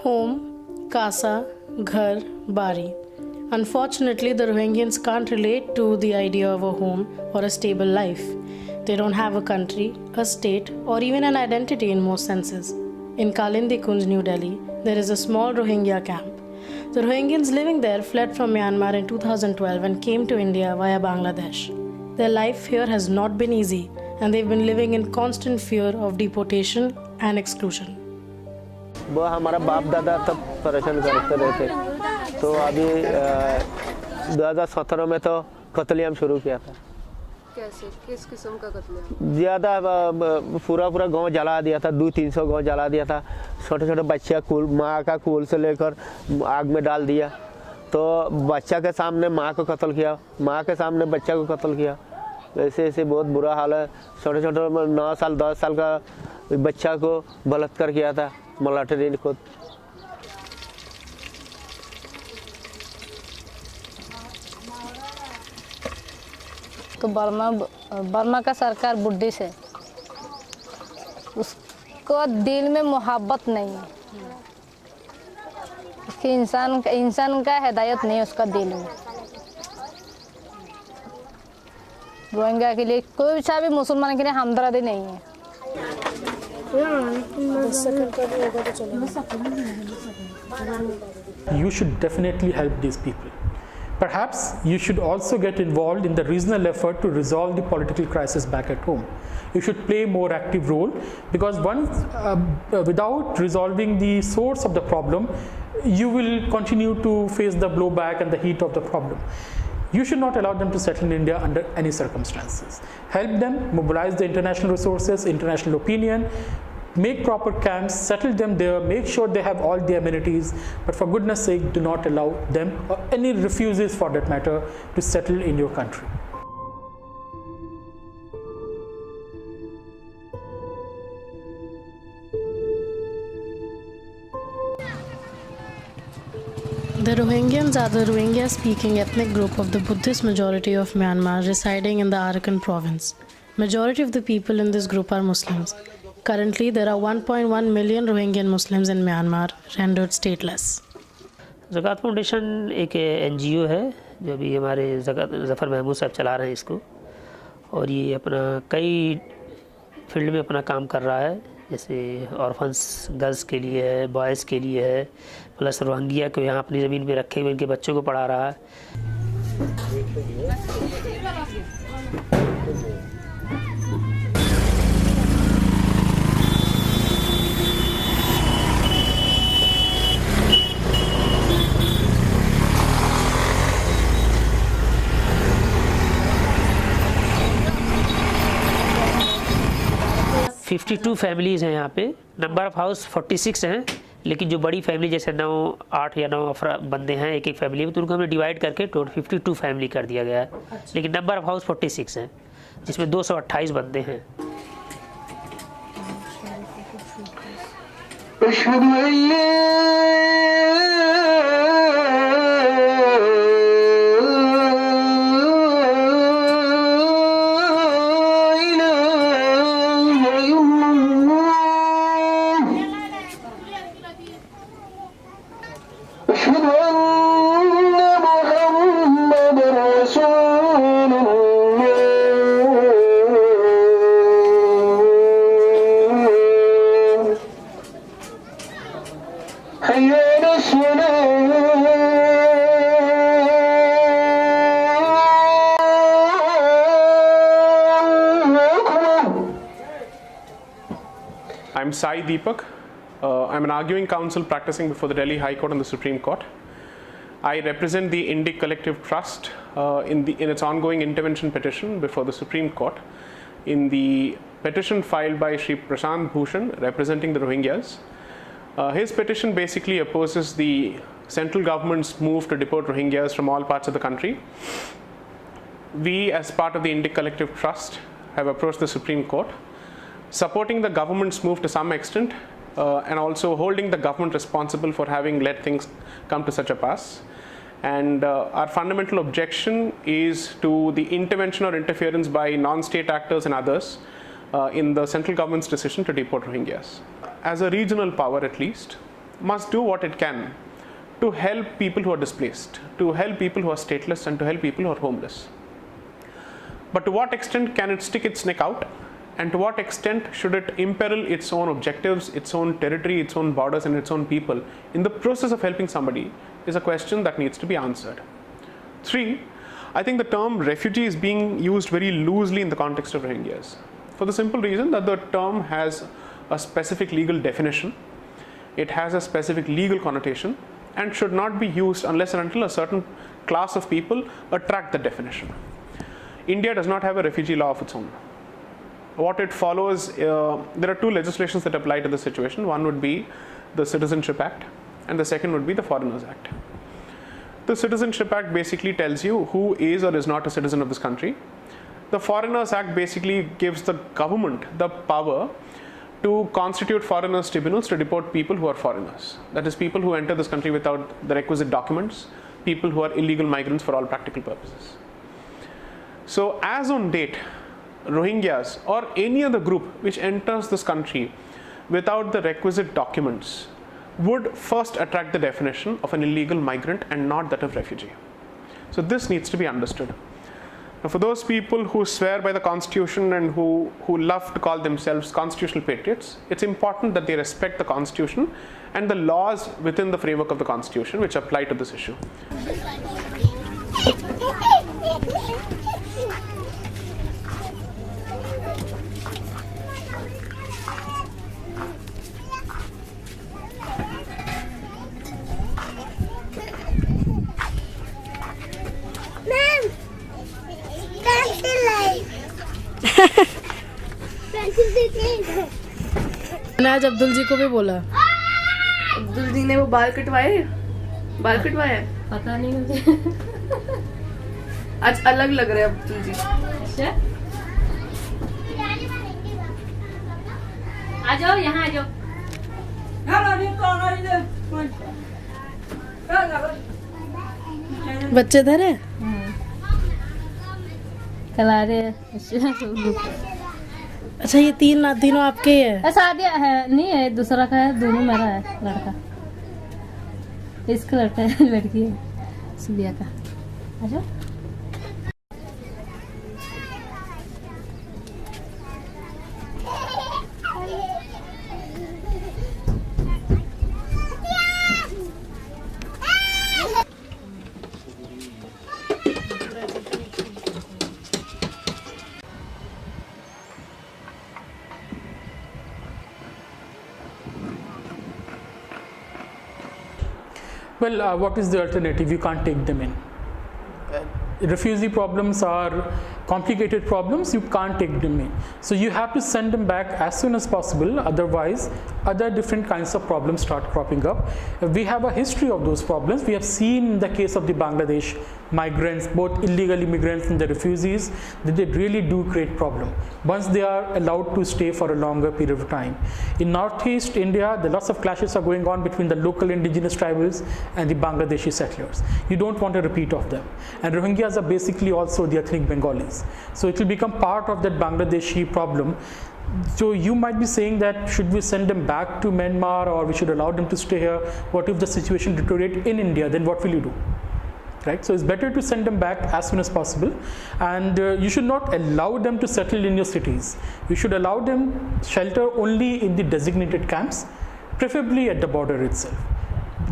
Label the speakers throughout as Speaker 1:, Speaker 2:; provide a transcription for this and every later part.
Speaker 1: Home, casa, ghar, bari. Unfortunately, the Rohingyans can't relate to the idea of a home or a stable life. They don't have a country, a state, or even an identity in most senses. In Kalindi Kunj, New Delhi, there is a small Rohingya camp. The Rohingyans living there fled from Myanmar in 2012 and came to India via Bangladesh. Their life here has not been easy, and they've been living in constant fear of deportation and exclusion.
Speaker 2: वो हमारा बाप दादा तब परेशान करते रहते, तो अभी 2017 में तो कत्लेआम शुरू किया था।
Speaker 3: कैसे, किस किस्म का कत्लेआम?
Speaker 2: ज़्यादा पूरा गांव जला दिया था, 200-300 गांव जला दिया था। छोटे छोटे बच्चे माँ का कूल से लेकर आग में डाल दिया, तो बच्चा के सामने माँ को कत्ल किया, माँ के सामने बच्चा को कत्ल किया। ऐसे ऐसे बहुत बुरा हाल है। छोटे छोटे 9 साल 10 साल का बच्चा को बलात्कार किया था मलाटे को।
Speaker 4: तो बर्मा का सरकार बुड्ढी से, उसको दिल में मोहब्बत नहीं है, उसकी इंसान का हिदायत नहीं है उसका दिल में। रोहिंग्या के लिए कोई सा भी मुसलमान के लिए हमदर्दी नहीं है।
Speaker 5: You should definitely help these people. Perhaps you should also get involved in the regional effort to resolve the political crisis back at home. You should play a more active role, because without resolving the source of the problem, you will continue to face the blowback and the heat of the problem. You should not allow them to settle in India under any circumstances. Help them, mobilize the international resources, international opinion, make proper camps, settle them there, make sure they have all the amenities, but for goodness sake, do not allow them, or any refugees for that matter, to settle in your country.
Speaker 1: The Rohingyans are the Rohingya-speaking ethnic group of the Buddhist majority of Myanmar residing in the Arakan province. Majority of the people in this group are Muslims. Currently, there are 1.1 million Rohingyan Muslims in Myanmar, rendered stateless.
Speaker 6: ज़कात foundation एक NGO है जो अभी हमारे ज़फ़र महमूद साहब चला रहे हैं इसको, और ये अपना कई फील्ड में अपना काम कर रहा है, जैसे ऑर्फन्स गर्ल्स के लिए है, बॉयज़ के लिए है, प्लस रोहिंग्या को यहाँ अपनी ज़मीन पे रखे हुए उनके बच्चों को पढ़ा रहा है। 52 फैमिलीज़ हैं यहाँ पे। नंबर ऑफ़ हाउस 46 हैं, लेकिन जो बड़ी फैमिली जैसे 8 या 9 बंदे हैं एक फैमिली में, तो उनको हमने डिवाइड करके टोटल 52 फैमिली कर दिया गया है। अच्छा। लेकिन नंबर ऑफ़ हाउस 46 हैं, जिसमें 228 बंदे हैं।
Speaker 7: I'm Sai Deepak. I'm an arguing counsel practicing before the Delhi High Court and the Supreme Court. I represent the Indic Collective Trust in its ongoing intervention petition before the Supreme Court in the petition filed by Shri Prashant Bhushan representing the Rohingyas. His petition basically opposes the central government's move to deport Rohingyas from all parts of the country. We, as part of the Indic Collective Trust, have approached the Supreme Court, supporting the government's move to some extent, and also holding the government responsible for having let things come to such a pass. And our fundamental objection is to the intervention or interference by non-state actors and others in the central government's decision to deport Rohingyas. As a regional power at least, must do what it can to help people who are displaced, to help people who are stateless, and to help people who are homeless. But to what extent can it stick its neck out? And to what extent should it imperil its own objectives, its own territory, its own borders, and its own people in the process of helping somebody is a question that needs to be answered. 3, I think the term refugee is being used very loosely in the context of Rohingyas, for the simple reason that the term has a specific legal definition, it has a specific legal connotation, and should not be used unless and until a certain class of people attract the definition. India does not have a refugee law of its own. What it follows, there are 2 legislations that apply to this situation. One would be the Citizenship Act, and the second would be the Foreigners Act. The Citizenship Act basically tells you who is or is not a citizen of this country. The Foreigners Act basically gives the government the power to constitute foreigners tribunals to deport people who are foreigners. That is, people who enter this country without the requisite documents, people who are illegal migrants for all practical purposes. So as on date, Rohingyas or any other group which enters this country without the requisite documents would first attract the definition of an illegal migrant and not that of refugee. So this needs to be understood. Now, for those people who swear by the constitution and who love to call themselves constitutional patriots, it's important that they respect the constitution and the laws within the framework of the constitution which apply to this issue.
Speaker 1: मैंने आज अब्दुल जी को भी बोला।
Speaker 3: अब्दुल जी ने वो बाल कटवाए पता नहीं मुझे। आज अलग लग रहे हैं अब्दुल जी।
Speaker 8: आ जाओ, यहाँ आ जाओ।
Speaker 1: बच्चे इधर है।
Speaker 4: कला रहे।
Speaker 1: अच्छा, ये तीनों आपके ही है?
Speaker 4: शादी है नहीं है, दूसरा का है, दोनों मेरा है। लड़का इसका लड़का है, लड़की है सुबिया का। आ जाओ।
Speaker 5: Well, what is the alternative? You can't take them in. Refugee problems are complicated problems, you can't take them in. So you have to send them back as soon as possible, otherwise other different kinds of problems start cropping up. We have a history of those problems. We have seen in the case of the Bangladesh migrants, both illegal immigrants and the refugees, that they really do create problem once they are allowed to stay for a longer period of time. In Northeast India, the lots of clashes are going on between the local indigenous tribals and the Bangladeshi settlers. You don't want a repeat of them. And Rohingyas are basically also the ethnic Bengalis. So it will become part of that Bangladeshi problem. So you might be saying that should we send them back to Myanmar or we should allow them to stay here? What if the situation deteriorates in India? Then what will you do? Right? So it's better to send them back as soon as possible, and you should not allow them to settle in your cities. You should allow them shelter only in the designated camps, preferably at the border itself.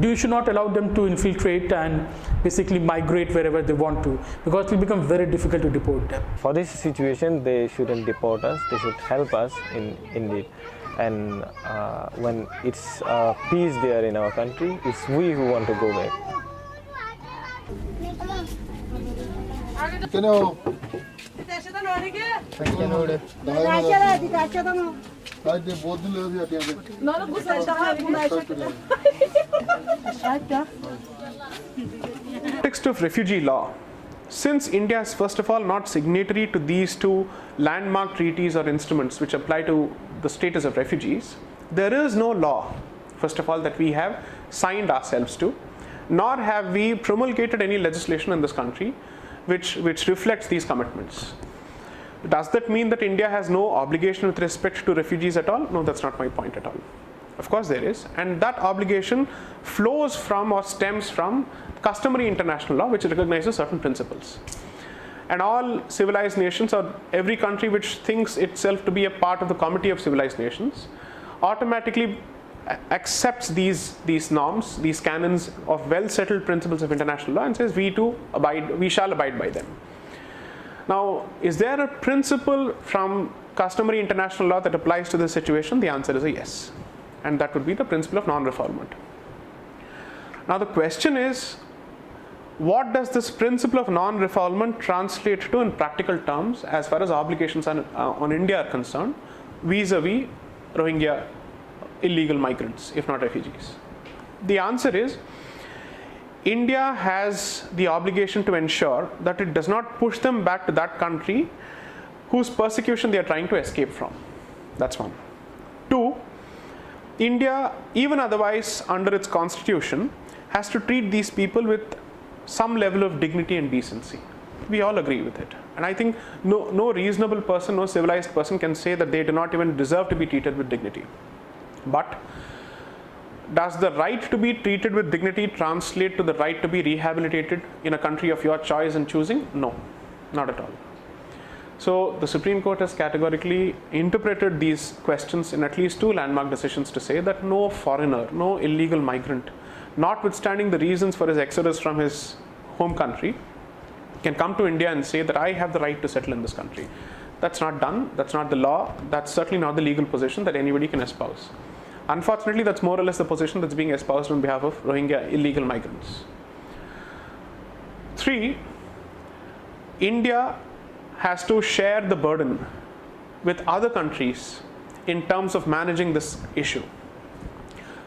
Speaker 5: You should not allow them to infiltrate and basically migrate wherever they want to, because it will become very difficult to deport them.
Speaker 2: For this situation, they shouldn't deport us, they should help us indeed. And when it's peace there in our country, it's we who want to go back.
Speaker 7: Context of refugee law. Since India is first of all not signatory to these two landmark treaties or instruments which apply to the status of refugees, there is no law, first of all, that we have signed ourselves to, nor have we promulgated any legislation in this country which reflects these commitments. Does that mean that India has no obligation with respect to refugees at all? No, that's not my point at all. Of course there is, and that obligation flows from or stems from customary international law, which recognizes certain principles. And all civilized nations, or every country which thinks itself to be a part of the Committee of Civilized Nations, automatically accepts these norms, these canons of well-settled principles of international law, and says we shall abide by them. Now, is there a principle from customary international law that applies to this situation? The answer is a yes, and that would be the principle of non-refoulement. Now the question is, what does this principle of non-refoulement translate to in practical terms as far as obligations on India are concerned vis-a-vis Rohingya illegal migrants, if not refugees? The answer is, India has the obligation to ensure that it does not push them back to that country whose persecution they are trying to escape from. That's one. Two, India, even otherwise under its constitution, has to treat these people with some level of dignity and decency. We all agree with it. And I think no reasonable person, no civilized person can say that they do not even deserve to be treated with dignity. But does the right to be treated with dignity translate to the right to be rehabilitated in a country of your choice and choosing? No, not at all. So the Supreme Court has categorically interpreted these questions in at least two landmark decisions to say that no foreigner, no illegal migrant, notwithstanding the reasons for his exodus from his home country, can come to India and say that I have the right to settle in this country. That's not done, that's not the law, that's certainly not the legal position that anybody can espouse. Unfortunately, that's more or less the position that's being espoused on behalf of Rohingya illegal migrants. 3, India has to share the burden with other countries in terms of managing this issue.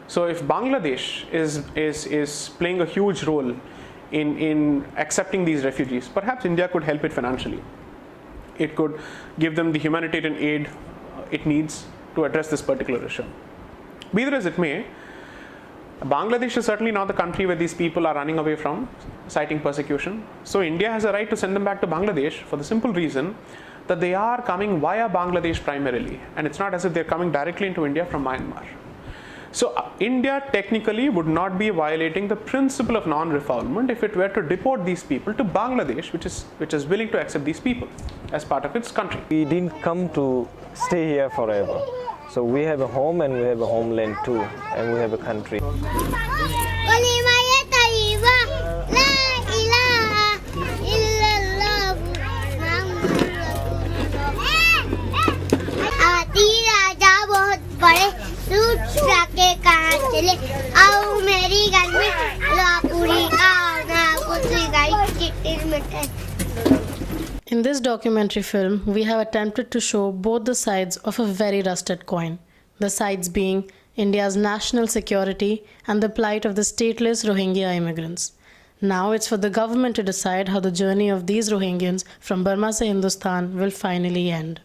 Speaker 7: So if Bangladesh is playing a huge role in accepting these refugees, perhaps India could help it financially. It could give them the humanitarian aid it needs to address this particular issue. Be that as it may, Bangladesh is certainly not the country where these people are running away from, citing persecution. So India has a right to send them back to Bangladesh for the simple reason that they are coming via Bangladesh primarily, and it's not as if they're coming directly into India from Myanmar. So India technically would not be violating the principle of non-refoulement if it were to deport these people to Bangladesh, which is willing to accept these people as part of its country.
Speaker 9: We didn't come to stay here forever. So we have a home and we have a homeland too, and we have a country.
Speaker 1: In this documentary film, we have attempted to show both the sides of a very rusted coin. The sides being India's national security and the plight of the stateless Rohingya immigrants. Now it's for the government to decide how the journey of these Rohingyans from Burma to Hindustan will finally end.